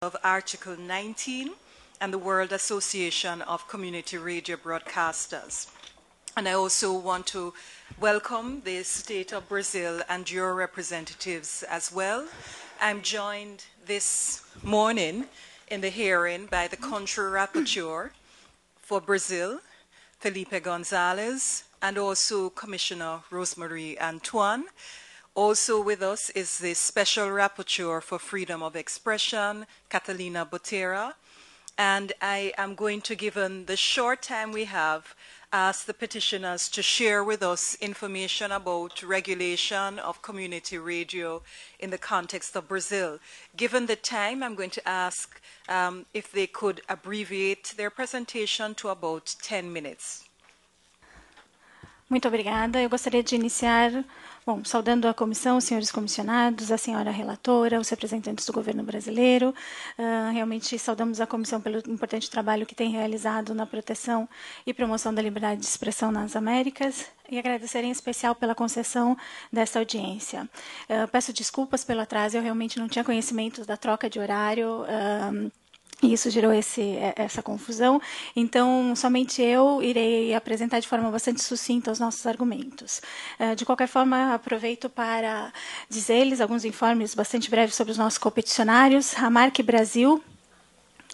of Article 19 and the World Association of Community Radio Broadcasters. And I also want to welcome the State of Brazil and your representatives as well. I'm joined this morning in the hearing by the country rapporteur for Brazil, Felipe Gonzalez, and also Commissioner Rosemarie Antoine. Also with us is the Special Rapporteur for Freedom of Expression, Catalina Botera. And I am going to, given the short time we have, ask the petitioners to share with us information about regulation of community radio in the context of Brazil. Given the time, I'm going to ask if they could abbreviate their presentation to about 10 minutes. Muito obrigada. Eu gostaria de iniciar, saudando a comissão, os senhores comissionados, a senhora relatora, os representantes do governo brasileiro. Realmente saudamos a comissão pelo importante trabalho que tem realizado na proteção e promoção da liberdade de expressão nas Américas e agradecer em especial pela concessão desta audiência. Peço desculpas pelo atraso, eu realmente não tinha conhecimento da troca de horário, e isso gerou essa confusão. Então, somente eu irei apresentar de forma bastante sucinta os nossos argumentos. De qualquer forma, aproveito para dizer-lhes alguns informes bastante breves sobre os nossos competicionários. A Marc Brasil,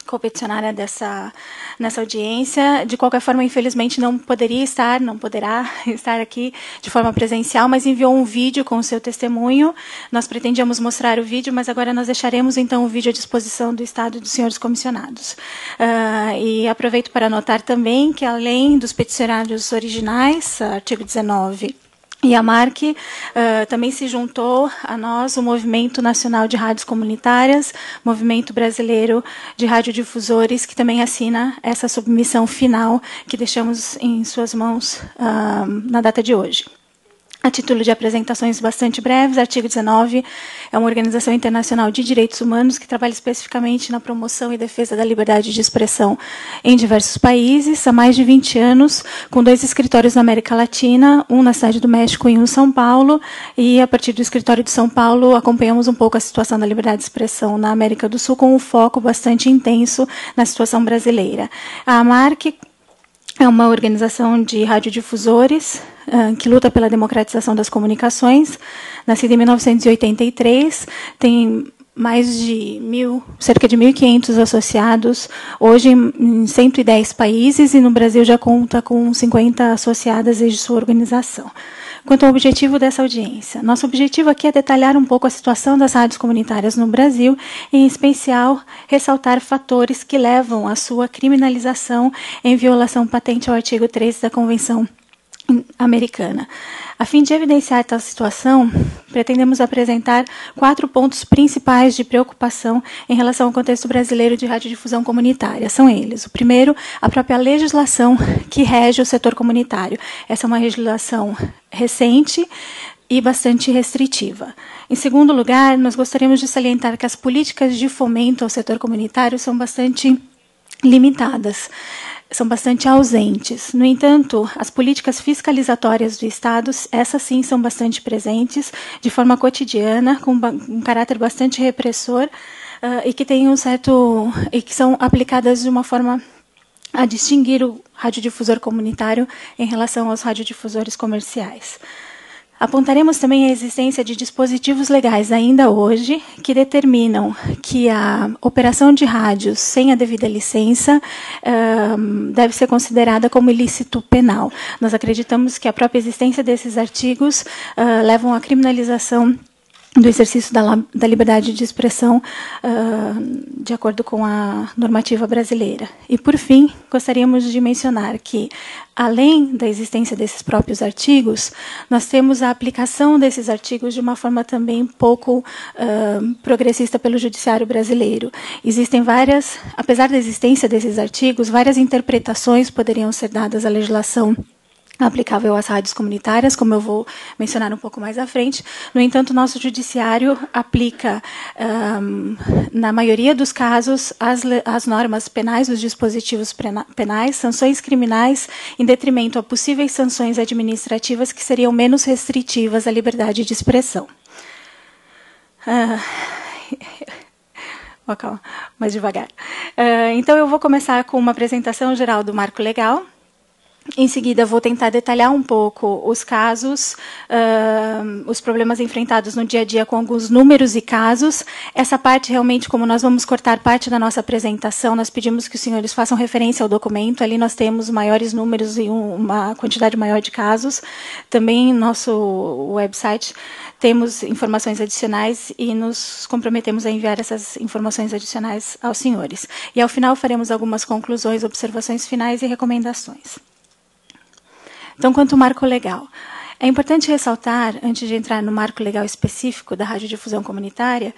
competicionária nessa audiência, de qualquer forma, infelizmente, não poderá estar aqui de forma presencial, mas enviou um vídeo com o seu testemunho. Nós pretendíamos mostrar o vídeo, mas agora nós deixaremos, então, o vídeo à disposição do Estado e dos senhores comissionados. E aproveito para anotar também que, além dos peticionários originais, artigo 19, e a Marc também se juntou a nós, o Movimento Nacional de Rádios Comunitárias, Movimento Brasileiro de Radiodifusores, que também assina essa submissão final que deixamos em suas mãos na data de hoje. A título de apresentações bastante breves, artigo 19 é uma organização internacional de direitos humanos que trabalha especificamente na promoção e defesa da liberdade de expressão em diversos países, há mais de 20 anos, com 2 escritórios na América Latina, um na cidade do México e um em São Paulo, e a partir do escritório de São Paulo acompanhamos um pouco a situação da liberdade de expressão na América do Sul, com um foco bastante intenso na situação brasileira. A Marc é uma organização de radiodifusores que luta pela democratização das comunicações, nascida em 1983, tem cerca de 1.500 associados, hoje em 110 países, e no Brasil já conta com 50 associadas desde sua organização. Quanto ao objetivo dessa audiência, nosso objetivo aqui é detalhar um pouco a situação das rádios comunitárias no Brasil, e, em especial, ressaltar fatores que levam à sua criminalização em violação patente ao artigo 3 da Convenção Americana. A fim de evidenciar tal situação, pretendemos apresentar 4 pontos principais de preocupação em relação ao contexto brasileiro de radiodifusão comunitária. São eles: o primeiro, a própria legislação que rege o setor comunitário. Essa é uma legislação recente e bastante restritiva. Em segundo lugar, nós gostaríamos de salientar que as políticas de fomento ao setor comunitário são bastante limitadas, são bastante ausentes. No entanto, as políticas fiscalizatórias do Estado, essas sim são bastante presentes, de forma cotidiana, com um caráter bastante repressor, e que tem e que são aplicadas de uma forma a distinguir o radiodifusor comunitário em relação aos radiodifusores comerciais. Apontaremos também a existência de dispositivos legais ainda hoje que determinam que a operação de rádios sem a devida licença deve ser considerada como ilícito penal. Nós acreditamos que a própria existência desses artigos levam à criminalização do exercício da liberdade de expressão de acordo com a normativa brasileira. E, por fim, gostaríamos de mencionar que, além da existência desses próprios artigos, nós temos a aplicação desses artigos de uma forma também pouco progressista pelo judiciário brasileiro. Existem apesar da existência desses artigos, várias interpretações poderiam ser dadas à legislação aplicável às rádios comunitárias, como eu vou mencionar um pouco mais à frente. No entanto, nosso judiciário aplica, na maioria dos casos, as normas penais, os dispositivos penais, sanções criminais, em detrimento a possíveis sanções administrativas que seriam menos restritivas à liberdade de expressão. mais devagar. Então, eu vou começar com uma apresentação geral do marco legal. Em seguida, vou tentar detalhar um pouco os casos, os problemas enfrentados no dia a dia com alguns números e casos. Essa parte, realmente, como nós vamos cortar parte da nossa apresentação, nós pedimos que os senhores façam referência ao documento. Ali nós temos maiores números e uma quantidade maior de casos. Também, no nosso website, temos informações adicionais e nos comprometemos a enviar essas informações adicionais aos senhores. E, ao final, faremos algumas conclusões, observações finais e recomendações. Então, quanto ao marco legal, é importante ressaltar, antes de entrar no marco legal específico da radiodifusão comunitária,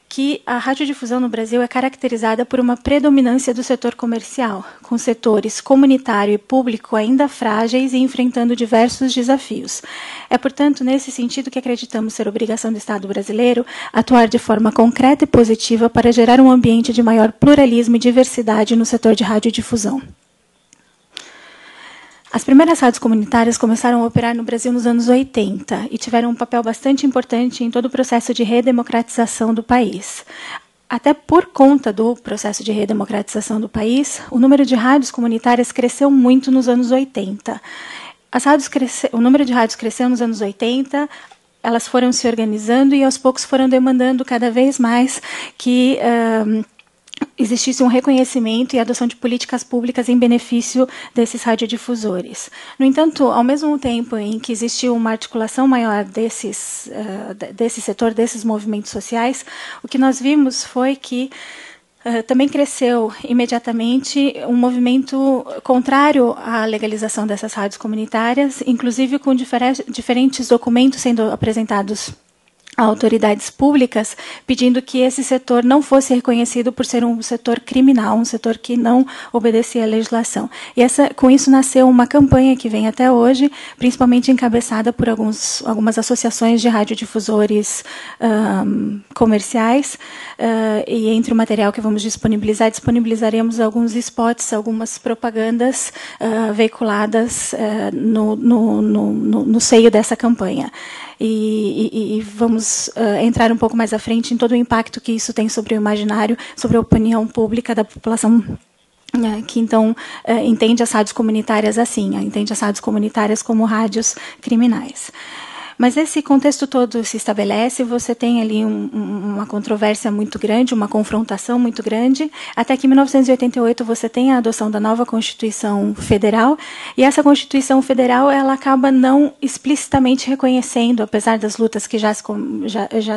que a radiodifusão no Brasil é caracterizada por uma predominância do setor comercial, com setores comunitário e público ainda frágeis e enfrentando diversos desafios. É, portanto, nesse sentido que acreditamos ser obrigação do Estado brasileiro atuar de forma concreta e positiva para gerar um ambiente de maior pluralismo e diversidade no setor de radiodifusão. As primeiras rádios comunitárias começaram a operar no Brasil nos anos 80 e tiveram um papel bastante importante em todo o processo de redemocratização do país. Até por conta do processo de redemocratização do país, o número de rádios comunitárias cresceu muito nos anos 80. O número de rádios cresceu nos anos 80, elas foram se organizando e, aos poucos, foram demandando cada vez mais que existisse um reconhecimento e adoção de políticas públicas em benefício desses radiodifusores. No entanto, ao mesmo tempo em que existiu uma articulação maior desse setor, desses movimentos sociais, o que nós vimos foi que também cresceu imediatamente um movimento contrário à legalização dessas rádios comunitárias, inclusive com diferentes documentos sendo apresentados a autoridades públicas, pedindo que esse setor não fosse reconhecido por ser um setor criminal, um setor que não obedecia à legislação. E com isso nasceu uma campanha que vem até hoje, principalmente encabeçada por algumas associações de radiodifusores comerciais, e entre o material que vamos disponibilizar, disponibilizaremos alguns spots, algumas propagandas veiculadas no seio dessa campanha. E vamos entrar um pouco mais à frente em todo o impacto que isso tem sobre o imaginário, sobre a opinião pública da população que, então, entende as rádios comunitárias assim, entende as rádios comunitárias como rádios criminais. Mas esse contexto todo se estabelece, você tem ali uma controvérsia muito grande, uma confrontação muito grande, até que em 1988 você tem a adoção da nova Constituição Federal, e essa Constituição Federal ela acaba não explicitamente reconhecendo, apesar das lutas que já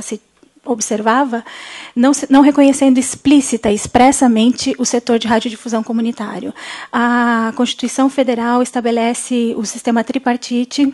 se observava, não reconhecendo explícita, expressamente, o setor de radiodifusão comunitário. A Constituição Federal estabelece o sistema tripartite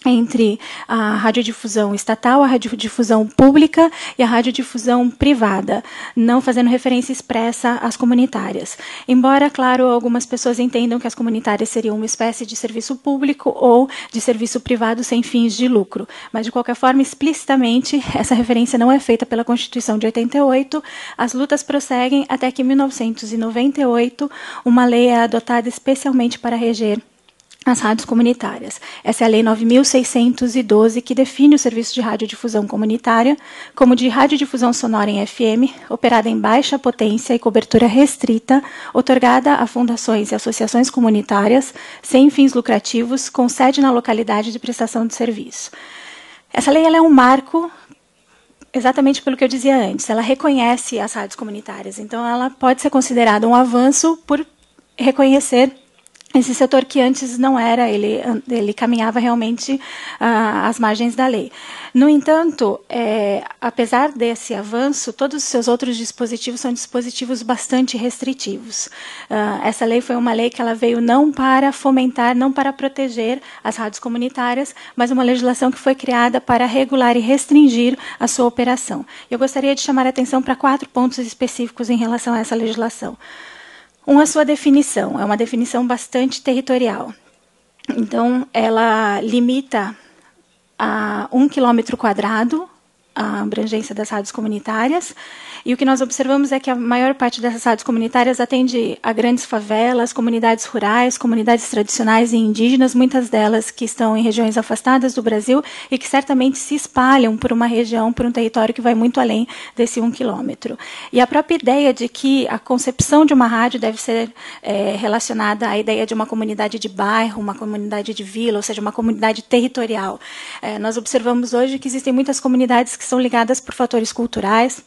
entre a radiodifusão estatal, a radiodifusão pública e a radiodifusão privada, não fazendo referência expressa às comunitárias. Embora, claro, algumas pessoas entendam que as comunitárias seriam uma espécie de serviço público ou de serviço privado sem fins de lucro. Mas, de qualquer forma, explicitamente, essa referência não é feita pela Constituição de 88. As lutas prosseguem até que, em 1998, uma lei é adotada especialmente para reger as rádios comunitárias. Essa é a Lei 9.612, que define o serviço de radiodifusão comunitária como de radiodifusão sonora em FM, operada em baixa potência e cobertura restrita, otorgada a fundações e associações comunitárias sem fins lucrativos, com sede na localidade de prestação de serviço. Essa lei ela é um marco exatamente pelo que eu dizia antes. Ela reconhece as rádios comunitárias, então ela pode ser considerada um avanço por reconhecer esse setor que antes não era, ele caminhava realmente às margens da lei. No entanto, apesar desse avanço, todos os seus outros dispositivos são dispositivos bastante restritivos. Essa lei foi uma lei que ela veio não para fomentar, não para proteger as rádios comunitárias, mas uma legislação que foi criada para regular e restringir a sua operação. Eu gostaria de chamar a atenção para 4 pontos específicos em relação a essa legislação. A sua definição, é uma definição bastante territorial. Então, ela limita a 1 km² a abrangência das rádios comunitárias E o que nós observamos é que a maior parte dessas rádios comunitárias atende a grandes favelas, comunidades rurais, comunidades tradicionais e indígenas, muitas delas que estão em regiões afastadas do Brasil e que certamente se espalham por uma região, por um território que vai muito além desse 1 quilômetro. E a própria ideia de que a concepção de uma rádio deve ser relacionada à ideia de uma comunidade de bairro, uma comunidade de vila, ou seja, uma comunidade territorial. Nós observamos hoje que existem muitas comunidades que são ligadas por fatores culturais,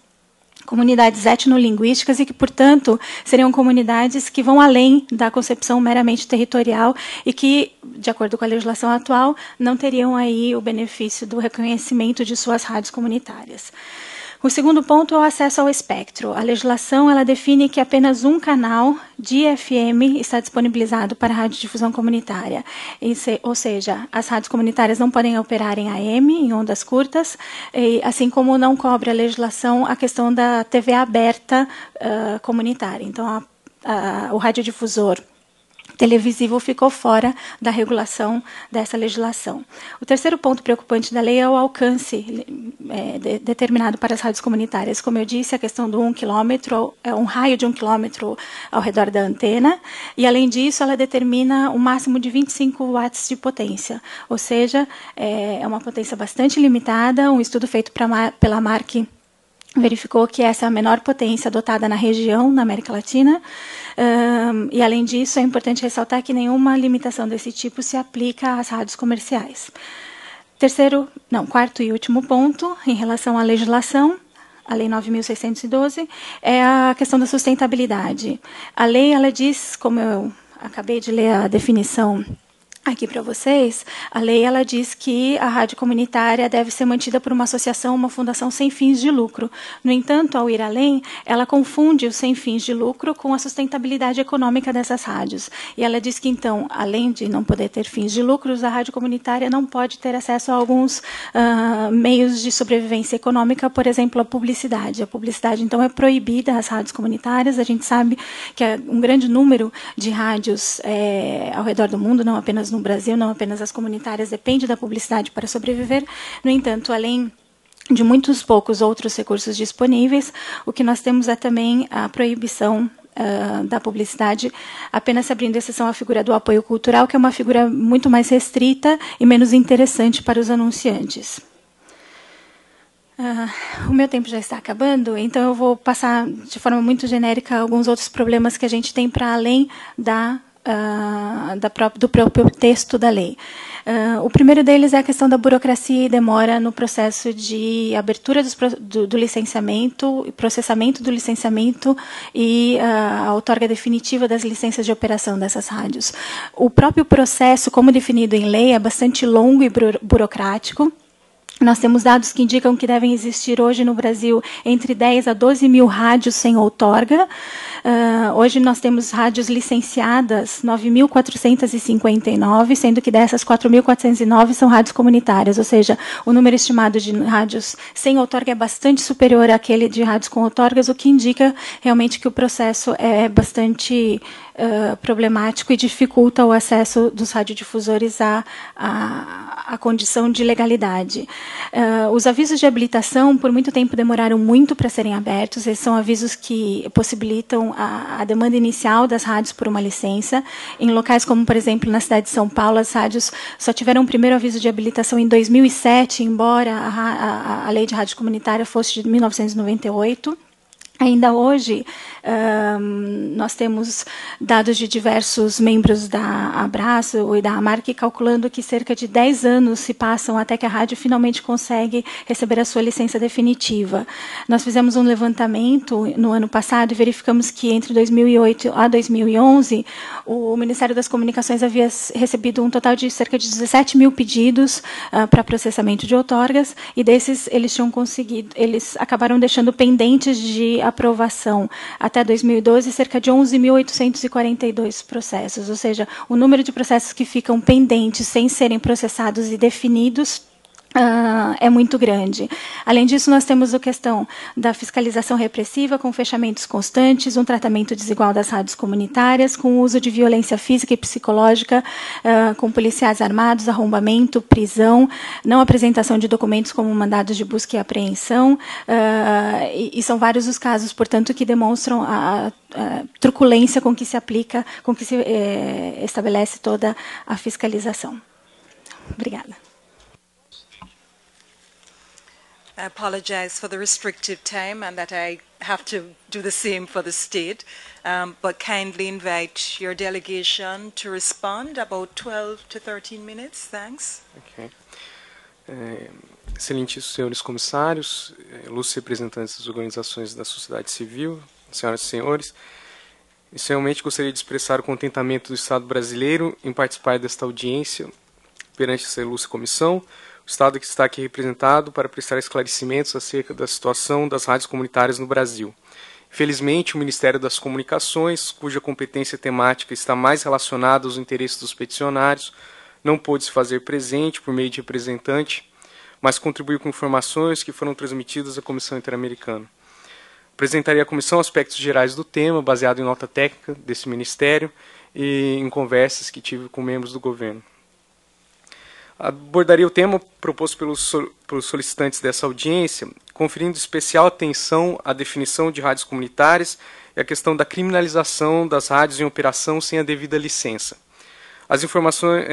comunidades etnolinguísticas e que, portanto, seriam comunidades que vão além da concepção meramente territorial e que, de acordo com a legislação atual, não teriam aí o benefício do reconhecimento de suas rádios comunitárias. O segundo ponto é o acesso ao espectro. A legislação ela define que apenas um canal de FM está disponibilizado para radiodifusão comunitária. Ou seja, as rádios comunitárias não podem operar em AM, em ondas curtas, assim como não cobre a legislação a questão da TV aberta comunitária. Então, o radiodifusor televisivo ficou fora da regulação dessa legislação. O terceiro ponto preocupante da lei é o alcance determinado para as rádios comunitárias. Como eu disse, a questão do 1 quilômetro, é um raio de 1 quilômetro ao redor da antena, e, além disso, ela determina um máximo de 25 watts de potência, ou seja, é uma potência bastante limitada. Um estudo feito pela Marc verificou que essa é a menor potência adotada na região, na América Latina. E, além disso, é importante ressaltar que nenhuma limitação desse tipo se aplica às rádios comerciais. Quarto e último ponto, em relação à legislação, a Lei 9.612, é a questão da sustentabilidade. A lei ela diz, como eu acabei de ler a definição aqui para vocês, a lei ela diz que a rádio comunitária deve ser mantida por uma associação, uma fundação sem fins de lucro. No entanto, ao ir além, ela confunde o sem fins de lucro com a sustentabilidade econômica dessas rádios. E ela diz que, então, além de não poder ter fins de lucros, a rádio comunitária não pode ter acesso a alguns meios de sobrevivência econômica, por exemplo, a publicidade. A publicidade, então, é proibida às rádios comunitárias. A gente sabe que um grande número de rádios ao redor do mundo, não apenas no Brasil, não apenas as comunitárias, depende da publicidade para sobreviver. No entanto, além de muitos poucos outros recursos disponíveis, o que nós temos é também a proibição da publicidade, apenas se abrindo exceção à figura do apoio cultural, que é uma figura muito mais restrita e menos interessante para os anunciantes. O meu tempo já está acabando, então eu vou passar de forma muito genérica alguns outros problemas que a gente tem para além do próprio texto da lei. O primeiro deles é a questão da burocracia e demora no processo de abertura do licenciamento, processamento do licenciamento e a outorga definitiva das licenças de operação dessas rádios. O próprio processo, como definido em lei, é bastante longo e burocrático. Nós temos dados que indicam que devem existir hoje no Brasil entre 10 a 12 mil rádios sem outorga. Hoje nós temos rádios licenciadas 9.459, sendo que dessas 4.409 são rádios comunitárias, ou seja, o número estimado de rádios sem outorga é bastante superior àquele de rádios com outorgas, o que indica realmente que o processo é bastante problemático e dificulta o acesso dos radiodifusores à condição de legalidade. Os avisos de habilitação, por muito tempo, demoraram muito para serem abertos. Esses são avisos que possibilitam a demanda inicial das rádios por uma licença. Em locais como, por exemplo, na cidade de São Paulo, as rádios só tiveram o primeiro aviso de habilitação em 2007, embora a lei de rádio comunitária fosse de 1998. Ainda hoje, nós temos dados de diversos membros da Abraço e da AMARC calculando que cerca de 10 anos se passam até que a rádio finalmente consegue receber a sua licença definitiva. Nós fizemos um levantamento no ano passado e verificamos que entre 2008 a 2011, o Ministério das Comunicações havia recebido um total de cerca de 17 mil pedidos para processamento de outorgas, e desses eles acabaram deixando pendentes de aprovação até 2012 cerca de 11.842 processos, ou seja, o número de processos que ficam pendentes sem serem processados e definidos é muito grande. Além disso, nós temos a questão da fiscalização repressiva, com fechamentos constantes, um tratamento desigual das rádios comunitárias, com o uso de violência física e psicológica, com policiais armados, arrombamento, prisão, não apresentação de documentos como mandados de busca e apreensão, e são vários os casos, portanto, que demonstram a truculência com que se aplica, com que se estabelece toda a fiscalização. Obrigada. I apologize for the restrictive time and that I have to do the same for the state, but kindly invite your delegation to respond, about 12 to 13 minutes. Thanks. Okay. Excelentíssimos senhores comissários, ilustres representantes das organizações da sociedade civil, senhoras e senhores, inicialmente gostaria de expressar o contentamento do Estado brasileiro em participar desta audiência perante essa ilustre comissão, o Estado que está aqui representado para prestar esclarecimentos acerca da situação das rádios comunitárias no Brasil. Infelizmente, o Ministério das Comunicações, cuja competência temática está mais relacionada aos interesses dos peticionários, não pôde se fazer presente por meio de representante, mas contribuiu com informações que foram transmitidas à Comissão Interamericana. Apresentaria à Comissão aspectos gerais do tema, baseado em nota técnica desse Ministério e em conversas que tive com membros do governo. Abordaria o tema proposto pelos solicitantes dessa audiência, conferindo especial atenção à definição de rádios comunitárias e à questão da criminalização das rádios em operação sem a devida licença. As informações,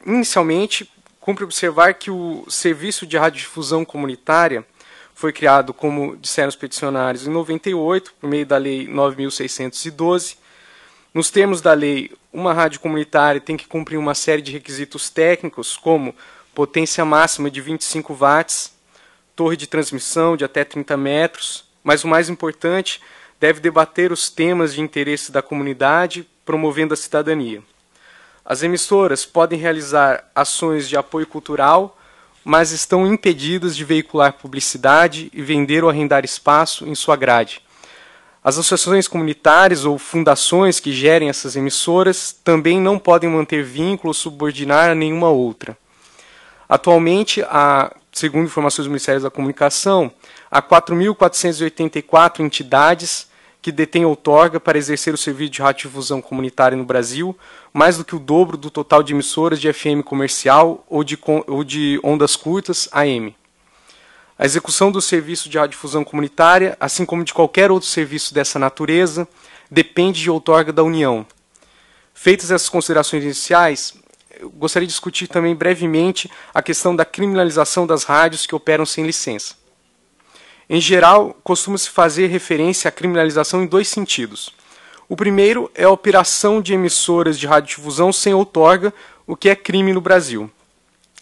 inicialmente, cumpre observar que o Serviço de Radiodifusão Comunitária foi criado, como disseram os peticionários, em 98, por meio da Lei 9.612. Nos termos da lei, uma rádio comunitária tem que cumprir uma série de requisitos técnicos, como potência máxima de 25 watts, torre de transmissão de até 30 metros, mas o mais importante, deve debater os temas de interesse da comunidade, promovendo a cidadania. As emissoras podem realizar ações de apoio cultural, mas estão impedidas de veicular publicidade e vender ou arrendar espaço em sua grade. As associações comunitárias ou fundações que gerem essas emissoras também não podem manter vínculo ou subordinar a nenhuma outra. Atualmente, segundo informações do Ministério da Comunicação, há 4.484 entidades que detêm outorga para exercer o serviço de radiodifusão comunitária no Brasil, mais do que o dobro do total de emissoras de FM comercial ou de ondas curtas AM. A execução do serviço de radiodifusão comunitária, assim como de qualquer outro serviço dessa natureza, depende de outorga da União. Feitas essas considerações iniciais, eu gostaria de discutir também brevemente a questão da criminalização das rádios que operam sem licença. Em geral, costuma-se fazer referência à criminalização em dois sentidos. O primeiro é a operação de emissoras de radiodifusão sem outorga, o que é crime no Brasil.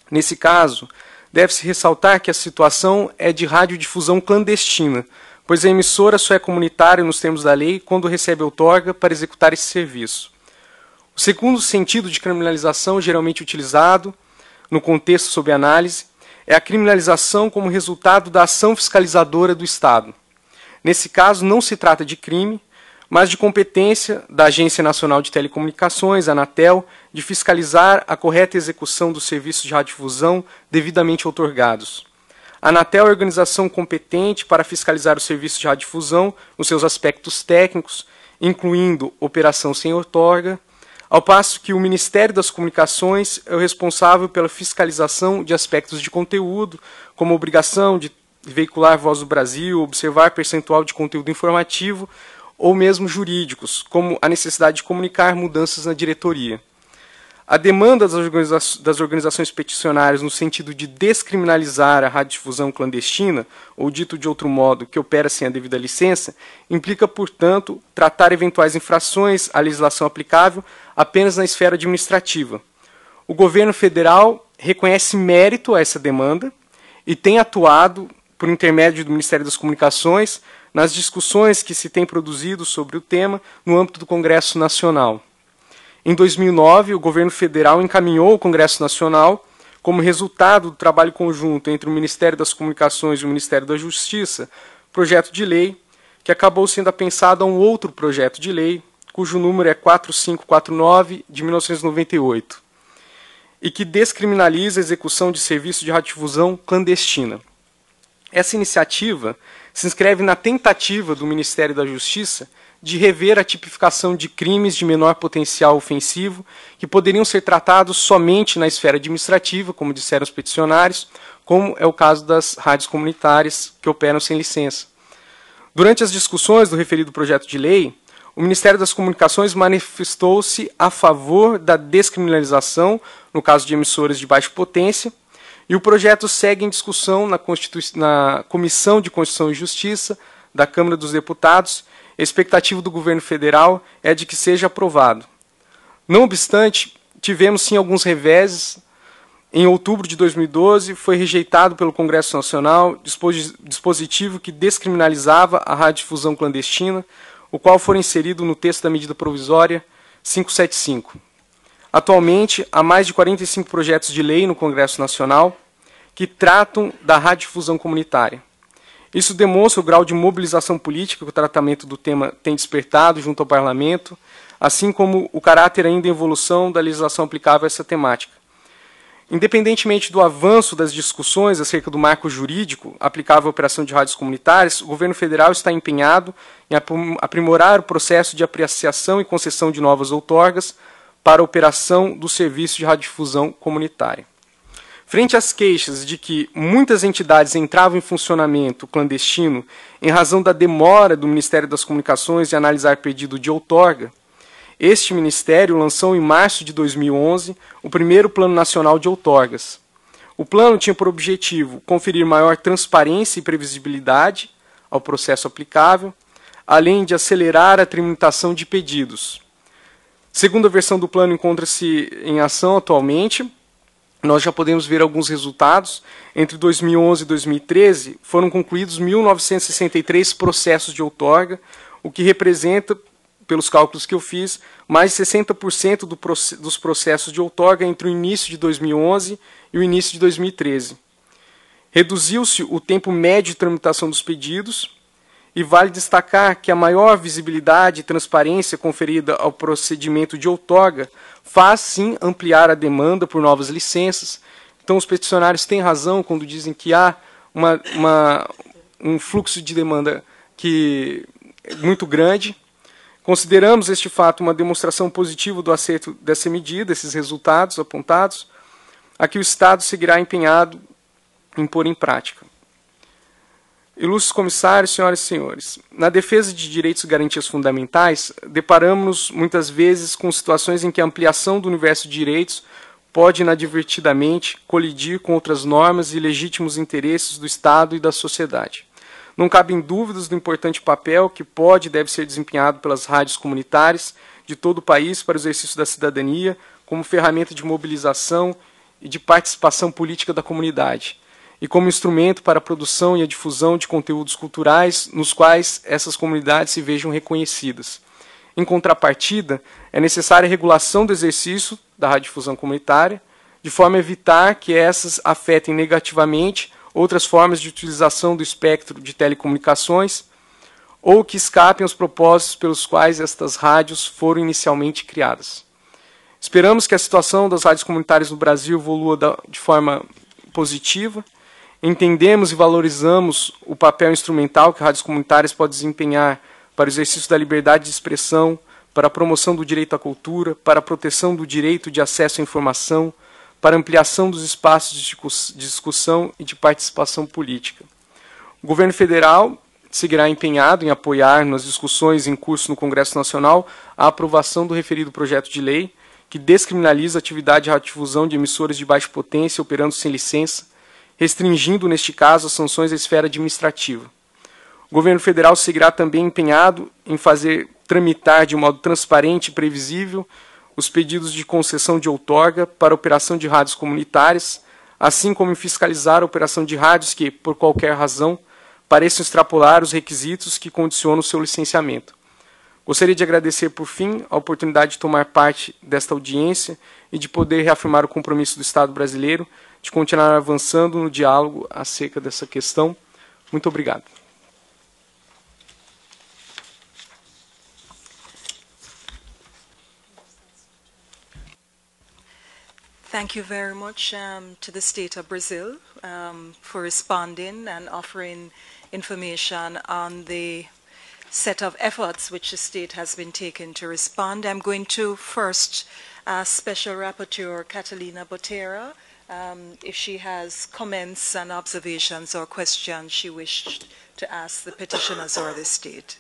Nesse caso, deve-se ressaltar que a situação é de radiodifusão clandestina, pois a emissora só é comunitária nos termos da lei quando recebe outorga para executar esse serviço. O segundo sentido de criminalização geralmente utilizado, no contexto sob análise, é a criminalização como resultado da ação fiscalizadora do Estado. Nesse caso, não se trata de crime, mas de competência da Agência Nacional de Telecomunicações, Anatel, de fiscalizar a correta execução dos serviços de radiodifusão devidamente outorgados. A Anatel é a organização competente para fiscalizar os serviços de radiodifusão nos seus aspectos técnicos, incluindo operação sem outorga, ao passo que o Ministério das Comunicações é o responsável pela fiscalização de aspectos de conteúdo, como a obrigação de veicular Voz do Brasil, observar percentual de conteúdo informativo, ou mesmo jurídicos, como a necessidade de comunicar mudanças na diretoria. A demanda das organizações peticionárias no sentido de descriminalizar a radiodifusão clandestina, ou dito de outro modo, que opera sem a devida licença, implica, portanto, tratar eventuais infrações à legislação aplicável apenas na esfera administrativa. O governo federal reconhece mérito a essa demanda e tem atuado, por intermédio do Ministério das Comunicações, nas discussões que se têm produzido sobre o tema no âmbito do Congresso Nacional. Em 2009, o governo federal encaminhou ao Congresso Nacional, como resultado do trabalho conjunto entre o Ministério das Comunicações e o Ministério da Justiça, projeto de lei que acabou sendo apensado a um outro projeto de lei, cujo número é 4549, de 1998. e que descriminaliza a execução de serviço de radiodifusão clandestina. Essa iniciativa se inscreve na tentativa do Ministério da Justiça de rever a tipificação de crimes de menor potencial ofensivo que poderiam ser tratados somente na esfera administrativa, como disseram os peticionários, como é o caso das rádios comunitárias que operam sem licença. Durante as discussões do referido projeto de lei, o Ministério das Comunicações manifestou-se a favor da descriminalização, no caso de emissoras de baixa potência, e o projeto segue em discussão na Comissão de Constituição e Justiça da Câmara dos Deputados. A expectativa do governo federal é de que seja aprovado. Não obstante, tivemos sim alguns reveses. Em outubro de 2012, foi rejeitado pelo Congresso Nacional dispositivo que descriminalizava a radiodifusão clandestina, o qual foi inserido no texto da medida provisória 575. Atualmente, há mais de 45 projetos de lei no Congresso Nacional que tratam da radiodifusão comunitária. Isso demonstra o grau de mobilização política que o tratamento do tema tem despertado junto ao Parlamento, assim como o caráter ainda em evolução da legislação aplicável a essa temática. Independentemente do avanço das discussões acerca do marco jurídico aplicável à operação de rádios comunitárias, o governo federal está empenhado em aprimorar o processo de apreciação e concessão de novas outorgas para a operação do serviço de radiodifusão comunitária. Frente às queixas de que muitas entidades entravam em funcionamento clandestino em razão da demora do Ministério das Comunicações em analisar pedido de outorga, este Ministério lançou em março de 2011 o primeiro Plano Nacional de Outorgas. O plano tinha por objetivo conferir maior transparência e previsibilidade ao processo aplicável, além de acelerar a tramitação de pedidos. Segunda versão do plano encontra-se em ação atualmente. Nós já podemos ver alguns resultados. Entre 2011 e 2013, foram concluídos 1.963 processos de outorga, o que representa, pelos cálculos que eu fiz, mais de 60% dos processos de outorga entre o início de 2011 e o início de 2013. Reduziu-se o tempo médio de tramitação dos pedidos, e vale destacar que a maior visibilidade e transparência conferida ao procedimento de outorga faz, sim, ampliar a demanda por novas licenças. Então, os peticionários têm razão quando dizem que há um fluxo de demanda muito grande. Consideramos este fato uma demonstração positiva do acerto dessa medida, esses resultados apontados, a que o Estado seguirá empenhado em pôr em prática. Ilustres comissários, senhoras e senhores, na defesa de direitos e garantias fundamentais, deparamos-nos muitas vezes com situações em que a ampliação do universo de direitos pode inadvertidamente colidir com outras normas e legítimos interesses do Estado e da sociedade. Não cabem dúvidas do importante papel que pode e deve ser desempenhado pelas rádios comunitárias de todo o país para o exercício da cidadania como ferramenta de mobilização e de participação política da comunidade, e como instrumento para a produção e a difusão de conteúdos culturais nos quais essas comunidades se vejam reconhecidas. Em contrapartida, é necessária a regulação do exercício da radiodifusão comunitária, de forma a evitar que essas afetem negativamente outras formas de utilização do espectro de telecomunicações ou que escapem aos propósitos pelos quais estas rádios foram inicialmente criadas. Esperamos que a situação das rádios comunitárias no Brasil evolua de forma positiva. Entendemos e valorizamos o papel instrumental que rádios comunitárias podem desempenhar para o exercício da liberdade de expressão, para a promoção do direito à cultura, para a proteção do direito de acesso à informação, para a ampliação dos espaços de discussão e de participação política. O governo federal seguirá empenhado em apoiar nas discussões em curso no Congresso Nacional a aprovação do referido projeto de lei que descriminaliza a atividade de radiodifusão de emissoras de baixa potência operando sem licença, restringindo, neste caso, as sanções à esfera administrativa. O governo federal seguirá também empenhado em fazer tramitar de modo transparente e previsível os pedidos de concessão de outorga para a operação de rádios comunitárias, assim como em fiscalizar a operação de rádios que, por qualquer razão, pareçam extrapolar os requisitos que condicionam o seu licenciamento. Gostaria de agradecer, por fim, a oportunidade de tomar parte desta audiência e de poder reafirmar o compromisso do Estado brasileiro de continuar avançando no diálogo acerca dessa questão. Muito obrigado. Thank you very much to the State of Brazil for responding and offering information on the set of efforts which the state has been taking to respond. I'm going to first ask Special Rapporteur Catalina Botera if she has comments and observations or questions she wished to ask the petitioners or the state.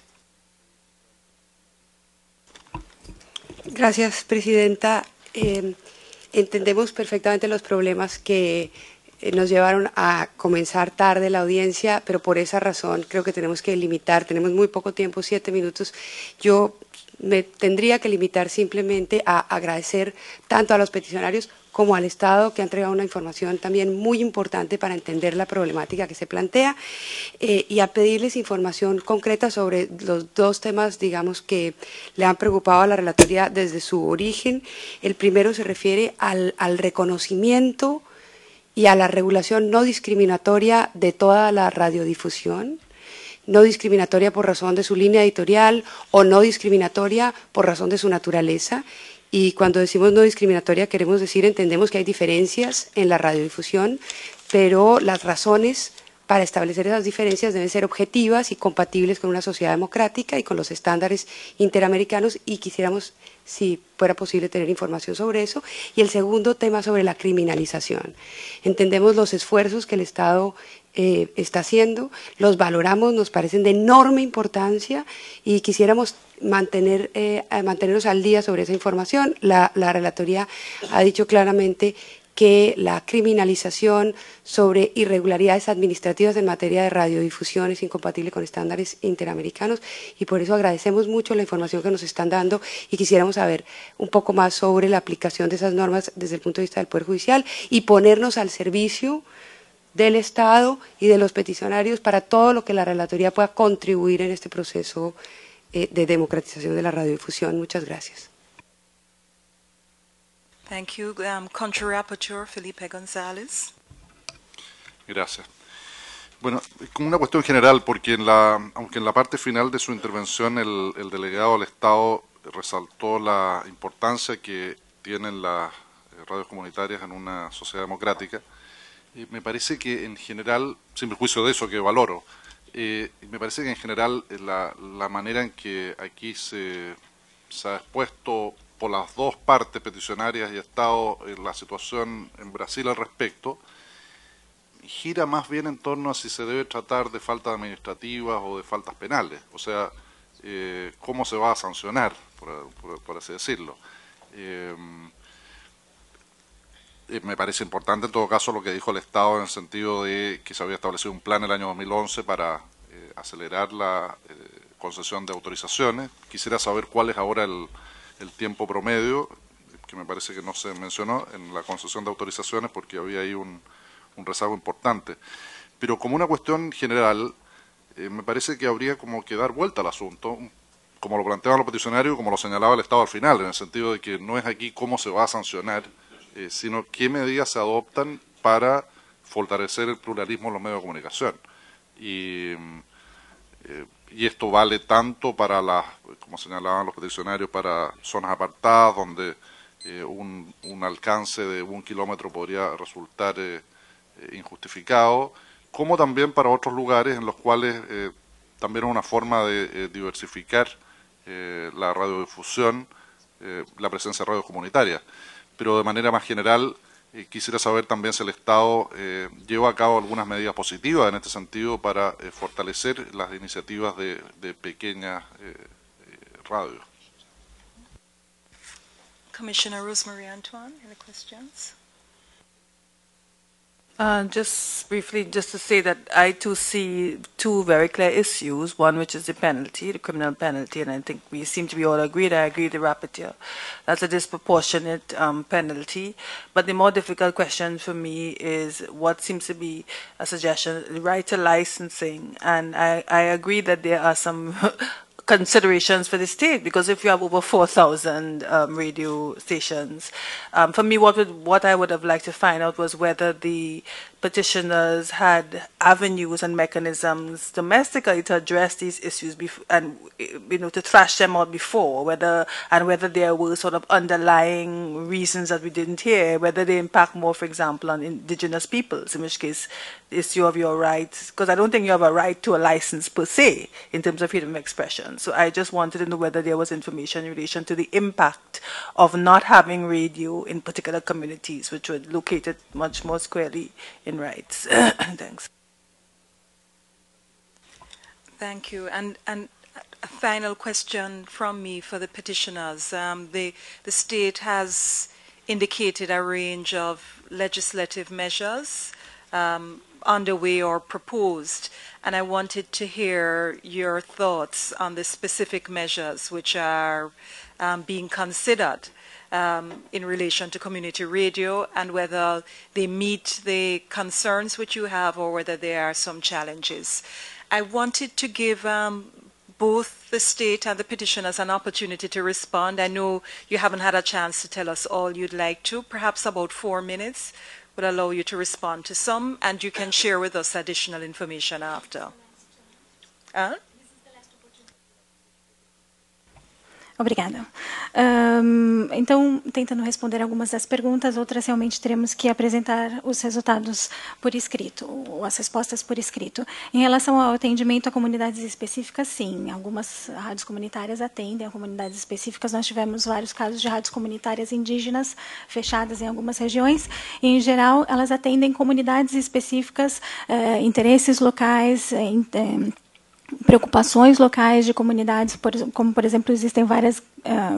Gracias, Presidenta. Entendemos perfectamente los problemas que nos llevaron a comenzar tarde la audiencia, pero por esa razón creo que tenemos que limitar, tenemos muy poco tiempo, 7 minutos. Yo me tendría que limitar simplemente a agradecer tanto a los peticionarios como al Estado, que han entregado una información también muy importante para entender la problemática que se plantea, y a pedirles información concreta sobre los dos temas, digamos, que le han preocupado a la relatoría desde su origen. El primero se refiere al reconocimiento y a la regulación no discriminatoria de toda la radiodifusión, no discriminatoria por razón de su línea editorial o no discriminatoria por razón de su naturaleza. Y cuando decimos no discriminatoria queremos decir, entendemos que hay diferencias en la radiodifusión, pero las razones para establecer esas diferencias deben ser objetivas y compatibles con una sociedad democrática y con los estándares interamericanos, y quisiéramos, si fuera posible, tener información sobre eso. Y el segundo tema, sobre la criminalización. Entendemos los esfuerzos que el Estado está haciendo, los valoramos, nos parecen de enorme importancia y quisiéramos mantenernos al día sobre esa información. La relatoría ha dicho claramente que la criminalización sobre irregularidades administrativas en materia de radiodifusión es incompatible con estándares interamericanos, y por eso agradecemos mucho la información que nos están dando y quisiéramos saber un poco más sobre la aplicación de esas normas desde el punto de vista del Poder Judicial y ponernos al servicio del Estado y de los peticionarios para todo lo que la relatoría pueda contribuir en este proceso de democratización de la radiodifusión. Muchas gracias. Thank you. Country Rapporteur Felipe González. Gracias. Bueno, como una cuestión general, porque aunque en la parte final de su intervención el delegado del Estado resaltó la importancia que tienen las radios comunitarias en una sociedad democrática, me parece que en general, sin perjuicio de eso que valoro, me parece que en general la manera en que aquí se ha expuesto por las dos partes peticionarias y Estado la situación en Brasil al respecto, gira más bien en torno a si se debe tratar de faltas administrativas o de faltas penales, o sea, cómo se va a sancionar, por así decirlo. Me parece importante en todo caso lo que dijo el Estado en el sentido de que se había establecido un plan el año 2011 para acelerar la concesión de autorizaciones. Quisiera saber cuál es ahora el tiempo promedio, que me parece que no se mencionó en la concesión de autorizaciones porque había ahí un rezago importante. Pero como una cuestión general, me parece que habría como que dar vuelta al asunto, como lo planteaban los peticionarios, como lo señalaba el Estado al final, en el sentido de que no es aquí cómo se va a sancionar, sino qué medidas se adoptan para fortalecer el pluralismo en los medios de comunicación. Y esto vale tanto para como señalaban los peticionarios, para zonas apartadas, donde un alcance de 1 kilómetro podría resultar injustificado, como también para otros lugares en los cuales también es una forma de diversificar la radiodifusión, la presencia de radios comunitarias. Pero de manera más general, quisiera saber también si el Estado lleva a cabo algunas medidas positivas en este sentido para fortalecer las iniciativas de pequeñas radios. Commissioner Rosemary Antoine, any questions? Just briefly, just to say that I too see two very clear issues, one which is the penalty, the criminal penalty, and I think we seem to be all agreed, I agree with the rapporteur, that's a disproportionate penalty. But the more difficult question for me is what seems to be a suggestion, the right to licensing, and I agree that there are some considerations for the state, because if you have over 4,000 radio stations, for me what I would have liked to find out was whether the petitioners had avenues and mechanisms domestically to address these issues and to thrash them out before, whether there were sort of underlying reasons that we didn't hear, whether they impact more, for example, on indigenous peoples, in which case the issue of your rights, because I don't think you have a right to a license per se in terms of freedom of expression. So I just wanted to know whether there was information in relation to the impact of not having radio in particular communities, which were located much more squarely in rights. Thanks. Thank you. And a final question from me for the petitioners. The state has indicated a range of legislative measures underway or proposed, and I wanted to hear your thoughts on the specific measures which are being considered in relation to community radio, and whether they meet the concerns which you have or whether there are some challenges. I wanted to give both the state and the petitioners an opportunity to respond. I know you haven't had a chance to tell us all you'd like to. Perhaps about 4 minutes would allow you to respond to some, and you can share with us additional information after. Obrigada. Então, tentando responder algumas das perguntas, outras realmente teremos que apresentar os resultados por escrito, ou as respostas por escrito. Em relação ao atendimento a comunidades específicas, sim, algumas rádios comunitárias atendem a comunidades específicas. Nós tivemos vários casos de rádios comunitárias indígenas fechadas em algumas regiões, e, em geral, elas atendem comunidades específicas, interesses locais, preocupações locais de comunidades, como, por exemplo, existem várias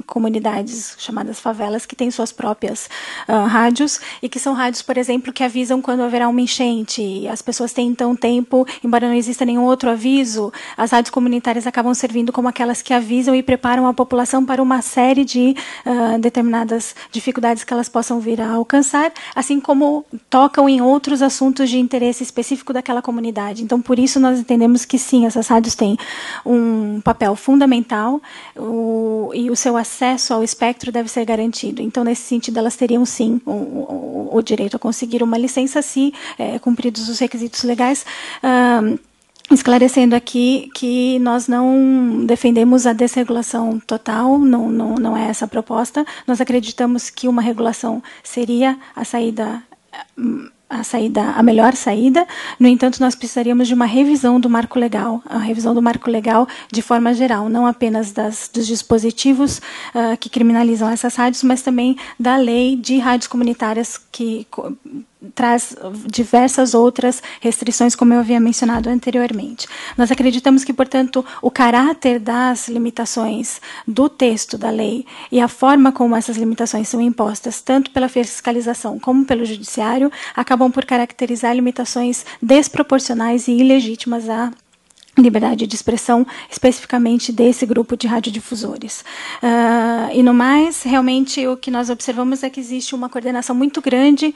comunidades chamadas favelas que têm suas próprias rádios, e que são rádios, por exemplo, que avisam quando haverá uma enchente, e as pessoas têm então tempo, embora não exista nenhum outro aviso, as rádios comunitárias acabam servindo como aquelas que avisam e preparam a população para uma série de determinadas dificuldades que elas possam vir a alcançar, assim como tocam em outros assuntos de interesse específico daquela comunidade. Então, por isso, nós entendemos que sim, essas rádios têm um papel fundamental, e o seu acesso ao espectro deve ser garantido. Então, nesse sentido, elas teriam, sim, o direito a conseguir uma licença se cumpridos os requisitos legais, esclarecendo aqui que nós não defendemos a desregulação total, não é essa a proposta. Nós acreditamos que uma regulação seria a melhor saída. No entanto, nós precisaríamos de uma revisão do marco legal, a revisão do marco legal de forma geral, não apenas dos dispositivos que criminalizam essas rádios, mas também da lei de rádios comunitárias, que traz diversas outras restrições, como eu havia mencionado anteriormente. Nós acreditamos que, portanto, o caráter das limitações do texto da lei e a forma como essas limitações são impostas, tanto pela fiscalização como pelo judiciário, acabam por caracterizar limitações desproporcionais e ilegítimas à liberdade de expressão, especificamente desse grupo de radiodifusores. E no mais, realmente, o que nós observamos é que existe uma coordenação muito grande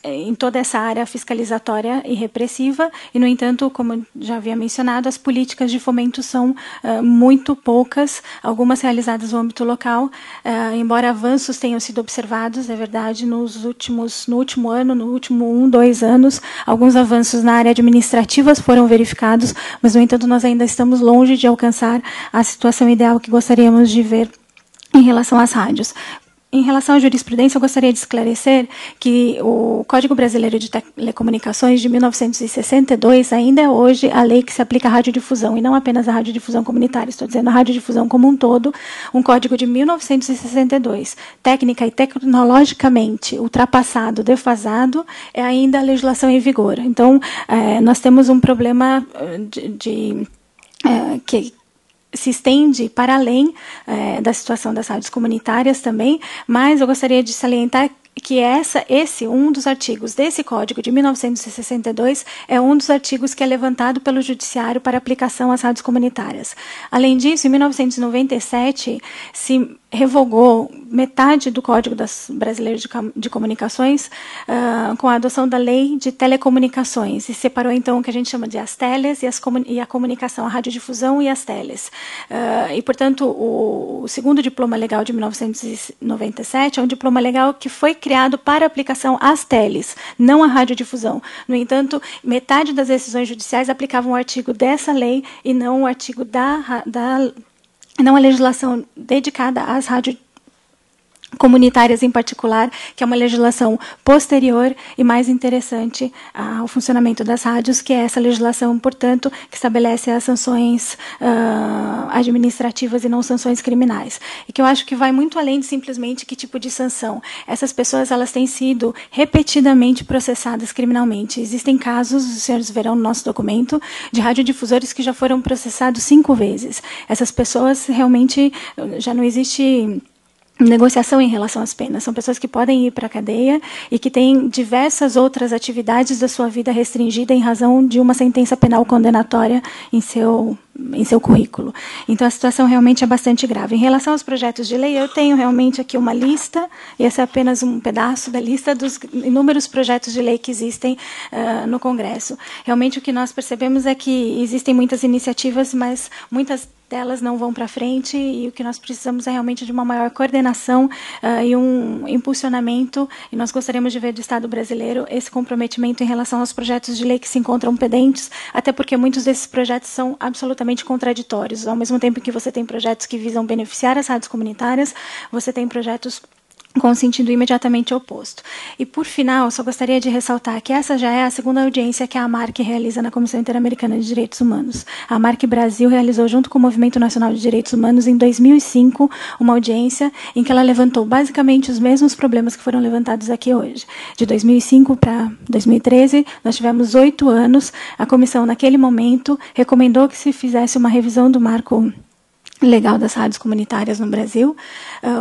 em toda essa área fiscalizatória e repressiva, e, no entanto, como já havia mencionado, as políticas de fomento são muito poucas, algumas realizadas no âmbito local, embora avanços tenham sido observados, é verdade, no último ano, no último 2 anos, alguns avanços na área administrativa foram verificados, mas, no entanto, nós ainda estamos longe de alcançar a situação ideal que gostaríamos de ver em relação às rádios. Em relação à jurisprudência, eu gostaria de esclarecer que o Código Brasileiro de Telecomunicações de 1962 ainda é hoje a lei que se aplica à radiodifusão, e não apenas à radiodifusão comunitária, estou dizendo a radiodifusão como um todo, um código de 1962. Técnica e tecnologicamente ultrapassado, defasado, é ainda a legislação em vigor. Então, nós temos um problema que se estende para além da situação das rádios comunitárias também, mas eu gostaria de salientar que um dos artigos desse Código de 1962 é um dos artigos que é levantado pelo Judiciário para aplicação às rádios comunitárias. Além disso, em 1997, se revogou metade do Código Brasileiro de Comunicações com a adoção da Lei de Telecomunicações e separou, então, o que a gente chama de as teles e a comunicação, a radiodifusão e as teles. E, portanto, o segundo diploma legal de 1997 é um diploma legal que foi criado para aplicação às teles, não à radiodifusão. No entanto, metade das decisões judiciais aplicavam o artigo dessa lei e não o artigo não a legislação dedicada às comunitárias em particular, que é uma legislação posterior e mais interessante ao funcionamento das rádios, que é essa legislação, portanto, que estabelece as sanções administrativas e não sanções criminais. E que eu acho que vai muito além de simplesmente que tipo de sanção. Essas pessoas, elas têm sido repetidamente processadas criminalmente. Existem casos, os senhores verão no nosso documento, de radiodifusores que já foram processados 5 vezes. Essas pessoas realmente já não existe negociação em relação às penas. São pessoas que podem ir para a cadeia e que têm diversas outras atividades da sua vida restringida em razão de uma sentença penal condenatória em seu currículo. Então, a situação realmente é bastante grave. Em relação aos projetos de lei, eu tenho realmente aqui uma lista, e esse é apenas um pedaço da lista dos inúmeros projetos de lei que existem no Congresso. Realmente, o que nós percebemos é que existem muitas iniciativas, mas muitas delas não vão para frente, e o que nós precisamos é realmente de uma maior coordenação e um impulsionamento, e nós gostaríamos de ver do Estado brasileiro esse comprometimento em relação aos projetos de lei que se encontram pendentes, até porque muitos desses projetos são absolutamente contraditórios. Ao mesmo tempo que você tem projetos que visam beneficiar as rádios comunitárias, você tem projetos com sentido imediatamente oposto. E, por final, só gostaria de ressaltar que essa já é a segunda audiência que a AMARC realiza na Comissão Interamericana de Direitos Humanos. A AMARC Brasil realizou, junto com o Movimento Nacional de Direitos Humanos, em 2005, uma audiência em que ela levantou basicamente os mesmos problemas que foram levantados aqui hoje. De 2005 para 2013, nós tivemos 8 anos. A comissão, naquele momento, recomendou que se fizesse uma revisão do marco legal das rádios comunitárias no Brasil.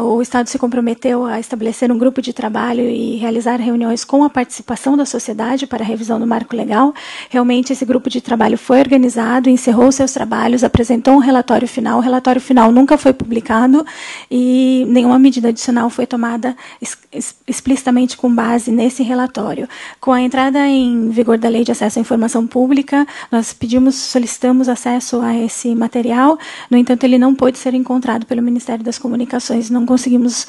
O Estado se comprometeu a estabelecer um grupo de trabalho e realizar reuniões com a participação da sociedade para a revisão do marco legal. Realmente, esse grupo de trabalho foi organizado, encerrou seus trabalhos, apresentou um relatório final. O relatório final nunca foi publicado e nenhuma medida adicional foi tomada explicitamente com base nesse relatório. Com a entrada em vigor da Lei de Acesso à Informação Pública, nós solicitamos acesso a esse material. No entanto, ele não pôde ser encontrado pelo Ministério das Comunicações. Não conseguimos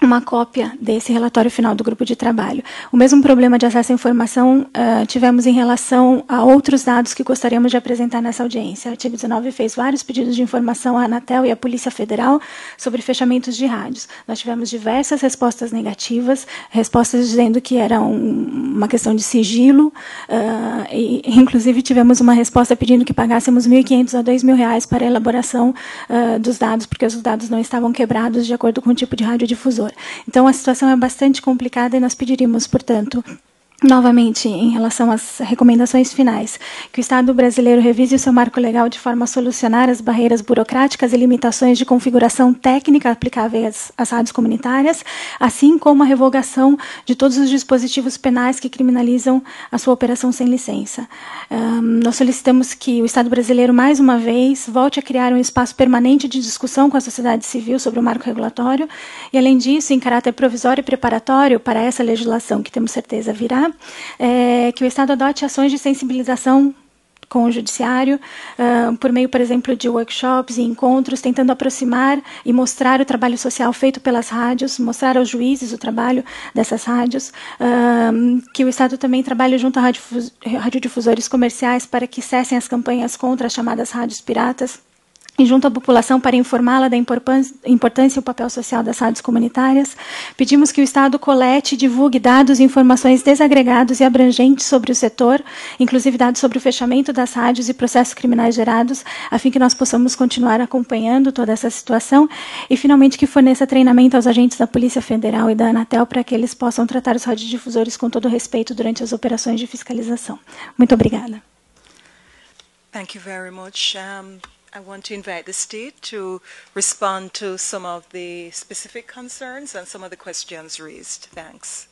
uma cópia desse relatório final do grupo de trabalho. O mesmo problema de acesso à informação tivemos em relação a outros dados que gostaríamos de apresentar nessa audiência. A Artigo 19 fez vários pedidos de informação à Anatel e à Polícia Federal sobre fechamentos de rádios. Nós tivemos diversas respostas negativas, respostas dizendo que era uma questão de sigilo, e inclusive tivemos uma resposta pedindo que pagássemos R$ 1.500 a R$ 2.000 para a elaboração dos dados, porque os dados não estavam quebrados de acordo com o tipo de radiodifusor. Então, a situação é bastante complicada e nós pediríamos, portanto, novamente, em relação às recomendações finais, que o Estado brasileiro revise o seu marco legal de forma a solucionar as barreiras burocráticas e limitações de configuração técnica aplicáveis às rádios comunitárias, assim como a revogação de todos os dispositivos penais que criminalizam a sua operação sem licença. Nós solicitamos que o Estado brasileiro, mais uma vez, volte a criar um espaço permanente de discussão com a sociedade civil sobre o marco regulatório e, além disso, em caráter provisório e preparatório para essa legislação, que temos certeza virá, que o Estado adote ações de sensibilização com o judiciário, por meio, por exemplo, de workshops e encontros, tentando aproximar e mostrar o trabalho social feito pelas rádios, mostrar aos juízes o trabalho dessas rádios, que o Estado também trabalhe junto a radiodifusores comerciais para que cessem as campanhas contra as chamadas rádios piratas, e junto à população para informá-la da importância e o papel social das rádios comunitárias. Pedimos que o Estado colete e divulgue dados e informações desagregados e abrangentes sobre o setor, inclusive dados sobre o fechamento das rádios e processos criminais gerados, a fim que nós possamos continuar acompanhando toda essa situação, e, finalmente, que forneça treinamento aos agentes da Polícia Federal e da Anatel para que eles possam tratar os radiodifusores com todo respeito durante as operações de fiscalização. Muito obrigada. Thank you very much. I want to invite the State to respond to some of the specific concerns and some of the questions raised. Thanks.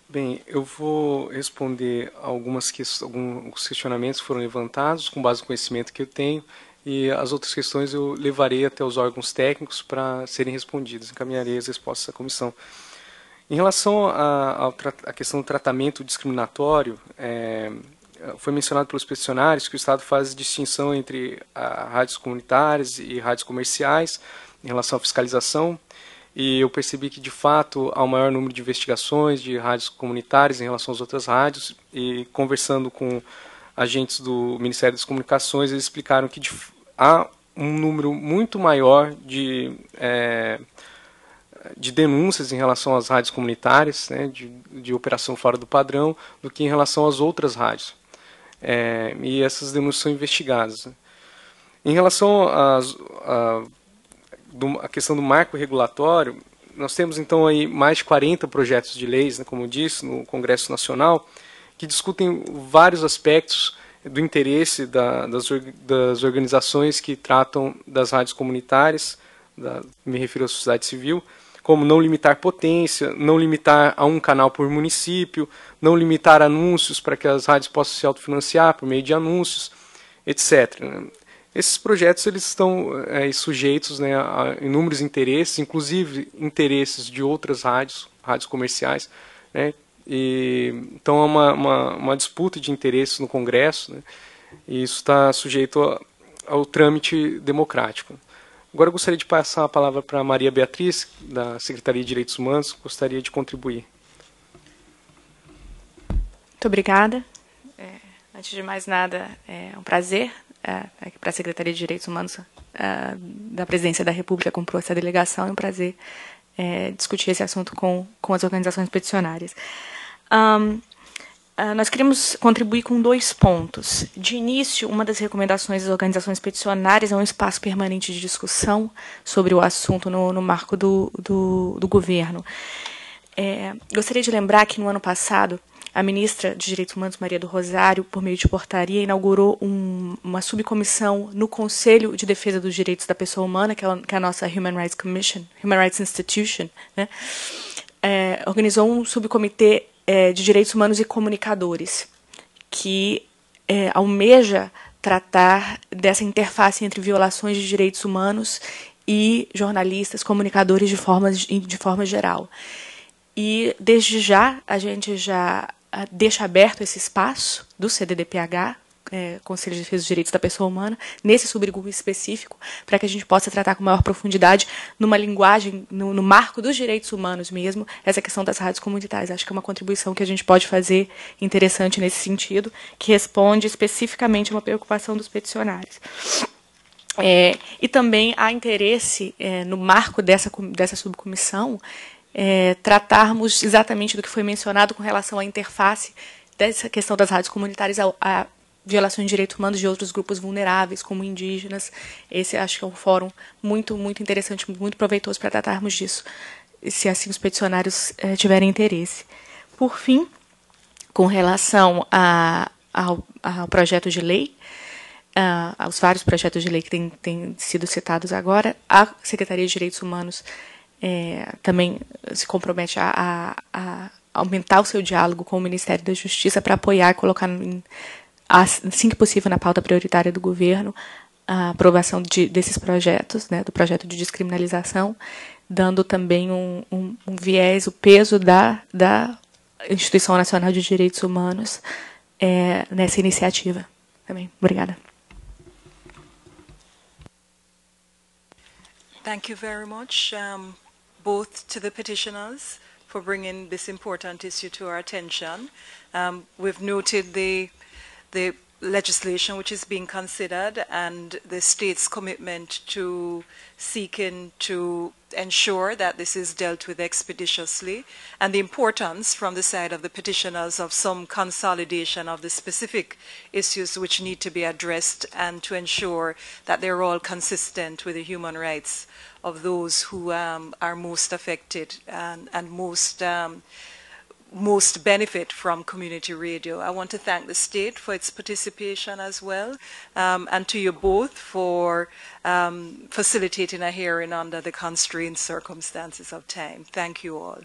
Bem, eu vou responder alguns questionamentos que foram levantados com base no conhecimento que eu tenho e as outras questões eu levarei até os órgãos técnicos para serem respondidas, encaminharei as respostas à comissão. Em relação à questão do tratamento discriminatório, foi mencionado pelos peticionários que o Estado faz distinção entre rádios comunitárias e rádios comerciais em relação à fiscalização, e eu percebi que, de fato, há um maior número de investigações de rádios comunitárias em relação às outras rádios, e conversando com agentes do Ministério das Comunicações, eles explicaram que há um número muito maior de denúncias em relação às rádios comunitárias, né, de operação fora do padrão, do que em relação às outras rádios. E essas denúncias são investigadas. Em relação à questão do marco regulatório, nós temos então aí mais de 40 projetos de leis, né, como eu disse, no Congresso Nacional, que discutem vários aspectos do interesse das organizações que tratam das rádios comunitárias, me refiro à sociedade civil, como não limitar potência, não limitar a um canal por município, não limitar anúncios para que as rádios possam se autofinanciar por meio de anúncios, etc. Esses projetos eles estão sujeitos, né, a inúmeros interesses, inclusive interesses de outras rádios comerciais, né, então há uma disputa de interesses no Congresso, né, e isso está sujeito ao trâmite democrático. Agora eu gostaria de passar a palavra para a Maria Beatriz, da Secretaria de Direitos Humanos, que gostaria de contribuir. Muito obrigada. Antes de mais nada, é um prazer para a Secretaria de Direitos Humanos da Presidência da República compor essa delegação, é um prazer discutir esse assunto com as organizações peticionárias. Nós queremos contribuir com 2 pontos. De início, uma das recomendações das organizações peticionárias é um espaço permanente de discussão sobre o assunto no marco do governo. Gostaria de lembrar que, no ano passado, a ministra de Direitos Humanos, Maria do Rosário, por meio de portaria, inaugurou uma subcomissão no Conselho de Defesa dos Direitos da Pessoa Humana, que é a nossa Human Rights Commission, Human Rights Institution, né? Organizou um subcomitê de Direitos Humanos e Comunicadores, que almeja tratar dessa interface entre violações de direitos humanos e jornalistas, comunicadores de forma geral. E, desde já, a gente já deixa aberto esse espaço do CDDPH, Conselho de Defesa dos Direitos da Pessoa Humana, nesse subgrupo específico, para que a gente possa tratar com maior profundidade, numa linguagem, no marco dos direitos humanos mesmo, essa questão das rádios comunitárias. Acho que é uma contribuição que a gente pode fazer interessante nesse sentido, que responde especificamente a uma preocupação dos peticionários. E também há interesse, no marco dessa subcomissão, tratarmos exatamente do que foi mencionado com relação à interface dessa questão das rádios comunitárias a violações de direitos humanos de outros grupos vulneráveis, como indígenas. Esse acho que é um fórum muito, muito interessante, muito proveitoso para tratarmos disso, se assim os peticionários tiverem interesse. Por fim, com relação ao projeto de lei, aos vários projetos de lei que têm sido citados agora, a Secretaria de Direitos Humanos também se compromete a aumentar o seu diálogo com o Ministério da Justiça para apoiar e colocar, assim que possível, na pauta prioritária do governo, a aprovação desses projetos, né, do projeto de descriminalização, dando também um viés, o peso da Instituição Nacional de Direitos Humanos nessa iniciativa. Também. Obrigada. Thank you very much, both to the petitioners for bringing this important issue to our attention. We've noted the legislation which is being considered and the state's commitment to seeking to ensure that this is dealt with expeditiously, and the importance from the side of the petitioners of some consolidation of the specific issues which need to be addressed and to ensure that they're all consistent with the human rights of those who are most affected and most benefit from community radio. I want to thank the state for its participation as well, and to you both for facilitating a hearing under the constrained circumstances of time. Thank you all.